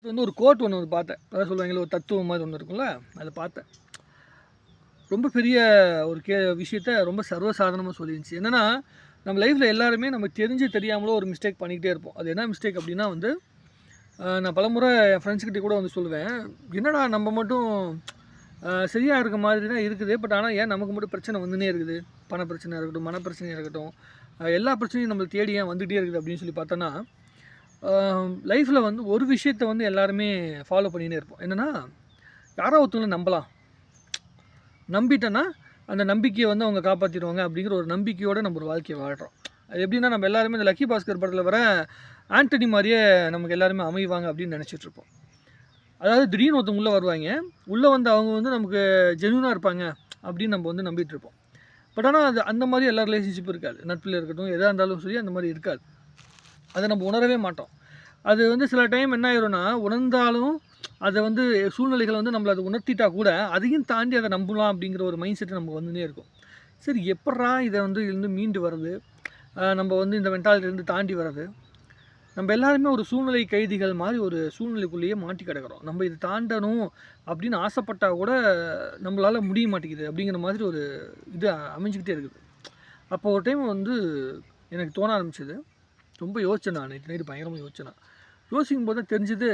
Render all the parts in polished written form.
இது வந்து ஒரு கோட் ஒன்று பார்த்தேன். அதான் சொல்லுவாங்கல்ல, ஒரு தத்துவம் மாதிரி ஒன்று இருக்கும்ல, அதை பார்த்தேன். ரொம்ப பெரிய ஒரு விஷயத்த ரொம்ப சர்வசாதாரணமாக சொல்லிருந்துச்சு. என்னென்னா, நம்ம லைஃப்பில் எல்லாருமே நம்ம தெரிஞ்சு தெரியாமலோ ஒரு மிஸ்டேக் பண்ணிக்கிட்டே இருப்போம். அது என்ன மிஸ்டேக் அப்படின்னா வந்து, நான் பலமுறை என் ஃப்ரெண்ட்ஸ்கிட்ட கூட வந்து சொல்லுவேன், என்னடா நம்ம மட்டும் சரியாக இருக்க மாதிரி தான் இருக்குது. பட் ஆனால் ஏன் நமக்கு மட்டும் பிரச்சனை வந்துன்னே இருக்குது? பண பிரச்சனையாக இருக்கட்டும், மன பிரச்சனையாக இருக்கட்டும், எல்லா பிரச்சனையும் நம்மளை தேடி ஏன் வந்துகிட்டே இருக்குது அப்படின்னு சொல்லி பார்த்தோன்னா, லைஃப்பில் வந்து ஒரு விஷயத்தை வந்து எல்லாருமே ஃபாலோ பண்ணிகிட்டே இருப்போம். என்னென்னா, யாரோ ஒருத்தவங்களை நம்பலாம். நம்பிட்டோன்னா அந்த நம்பிக்கையை வந்து அவங்க காப்பாற்றிடுவாங்க அப்படிங்கிற ஒரு நம்பிக்கையோடு நம்ம ஒரு வாழ்க்கையை வாழ்கிறோம். அது எப்படின்னா, நம்ம எல்லாருமே இந்த லக்கி பாஸ்கர் படத்தில் வர ஆண்டனி மாதிரியே நமக்கு எல்லாருமே அமைவாங்க அப்படின்னு நினச்சிட்ருப்போம். அதாவது திடீர்னு ஒருத்தவங்க உள்ளே வருவாங்க. உள்ளே வந்து அவங்க வந்து நமக்கு ஜென்யூனாக இருப்பாங்க அப்படின்னு நம்ம வந்து நம்பிட்டுருப்போம். பட் ஆனால் அது அந்த மாதிரி எல்லா ரிலேஷன்ஷிப்பும் இருக்காது. நட்பில் இருக்கட்டும், எதாக இருந்தாலும் சரி அந்த மாதிரி இருக்காது. அதை நம்ம உணரவே மாட்டோம். அது வந்து சில டைம் என்ன ஆயிரும்னா, உணர்ந்தாலும் அதை வந்து சூழ்நிலைகள் வந்து நம்மளை அதை உணர்த்திட்டா கூட அதையும் தாண்டி அதை நம்பலாம் அப்படிங்கிற ஒரு மைண்ட் செட்டு நமக்கு வந்துனே இருக்கும். சரி, எப்பட்றா இதை வந்து இருந்து மீண்டு வர்றது, நம்ம வந்து இந்த மென்டாலிட்டிலேருந்து தாண்டி வர்றது? நம்ம எல்லாருமே ஒரு சூழ்நிலை கைதிகள் மாதிரி ஒரு சூழ்நிலைக்குள்ளேயே மாட்டி கிடக்கிறோம். நம்ம இதை தாண்டணும் அப்படின்னு ஆசைப்பட்டால் கூட நம்மளால் முடிய மாட்டேங்குது அப்படிங்கிற மாதிரி ஒரு இது அமைஞ்சிக்கிட்டே இருக்குது. அப்போ ஒரு டைம் வந்து எனக்கு தோண ஆரம்பிச்சது. ரொம்ப யோசித்தேன். நான் நேற்று நைட்டு பயங்கரமாக யோசித்தேன். யோசிக்கும் போது தான் தெரிஞ்சுது,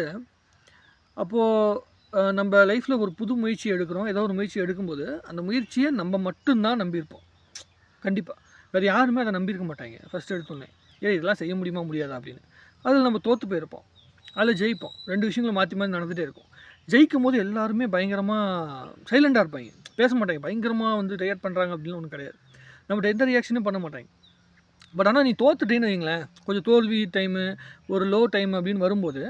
அப்போது நம்ம லைஃப்பில் ஒரு புது முயற்சி எடுக்கிறோம். ஏதோ ஒரு முயற்சி எடுக்கும்போது அந்த முயற்சியை நம்ம மட்டும்தான் நம்பியிருப்போம். கண்டிப்பாக வேறு யாருமே அதை நம்பியிருக்க மாட்டாங்க. ஃபஸ்ட்டு எடுத்தோன்னே இதெல்லாம் செய்ய முடியுமா முடியாதா அப்படின்னு. அதில் நம்ம தோற்று போயிருப்போம். அதில் ஜெயிப்போம். 2 விஷயங்களும் மாற்றி மாற்றி நடந்துகிட்டே இருக்கும். ஜெயிக்கும் போது எல்லாருமே பயங்கரமாக சைலண்டாக இருப்பாங்க. பேச மாட்டாங்க. பயங்கரமாக வந்து ரியாக்ட் பண்ணுறாங்க அப்படின்னு ஒன்றும் கிடையாது. நம்மகிட்ட எந்த ரியாக்ஷனும் பண்ண மாட்டாங்க. பட் ஆனால் நீ தோற்றுட்டேன்னு வைங்களேன், கொஞ்சம் தோல்வி டைமு, ஒரு லோ டைம் அப்படின்னு வரும்போது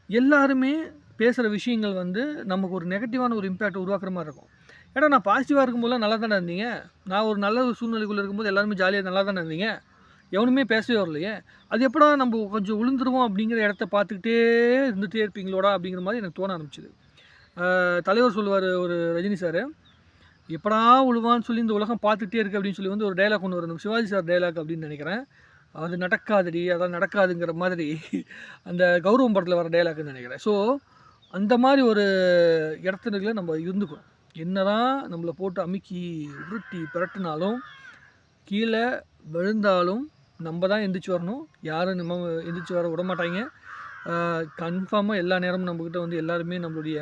எல்லாருமே பேசுகிற விஷயங்கள் வந்து நமக்கு ஒரு நெகட்டிவான ஒரு இம்பேக்ட் உருவாக்குற மாதிரி இருக்கும். ஏன்னா நான் பாசிட்டிவாக இருக்கும்போதெல்லாம் நல்லா தானே இருந்தீங்க. நான் ஒரு நல்ல ஒரு சூழ்நிலைக்குள்ளே இருக்கும்போது எல்லாருமே ஜாலியாக நல்லா தானே இருந்தீங்க. எவனுமே பேசவே வரலையே. அது எப்படா நம்ம கொஞ்சம் விழுந்துருவோம் அப்படிங்கிற இடத்த பார்த்துக்கிட்டே இருந்துகிட்டே இருப்பீங்களோடா அப்படிங்கிற மாதிரி எனக்கு தோண ஆரம்பிச்சிது. தலைவர் சொல்லுவார், ஒரு ரஜினி சார், எப்படா விழுவான்னு சொல்லி இந்த உலகம் பார்த்துக்கிட்டே இருக்குது அப்படின்னு சொல்லி வந்து ஒரு டைலாக் ஒன்று வரும். சிவாஜி சார் டைலாக் அப்படின்னு நினைக்கிறேன். அது நடக்காதுடி, அதான் நடக்காதுங்கிற மாதிரி அந்த கௌரவம் படத்தில் வர டைலாக்னு நினைக்கிறேன். ஸோ அந்த மாதிரி ஒரு இடத்துல நம்ம இருந்துக்கிறோம். என்னதான் நம்மளை போட்டு அமுக்கி உருட்டி பிரட்டினாலும், கீழே விழுந்தாலும் நம்ம தான் எந்திரிச்சு வரணும். யாரும் நம்ம எந்திரிச்சு வர விட மாட்டாங்க. கன்ஃபார்மாக எல்லா நேரமும் நம்மக்கிட்ட வந்து எல்லாருமே நம்மளுடைய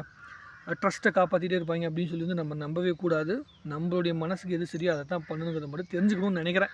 ட்ரஸ்ட்டை காப்பாற்றிட்டே இருப்பாங்க அப்படின்னு சொல்லி வந்து நம்ம நம்பவே கூடாது. நம்மளுடைய மனசுக்கு எது சரியோ அதை தான் பண்ணணுங்கிறத மட்டும் தெரிஞ்சுக்கணும்னு நினைக்கிறேன்.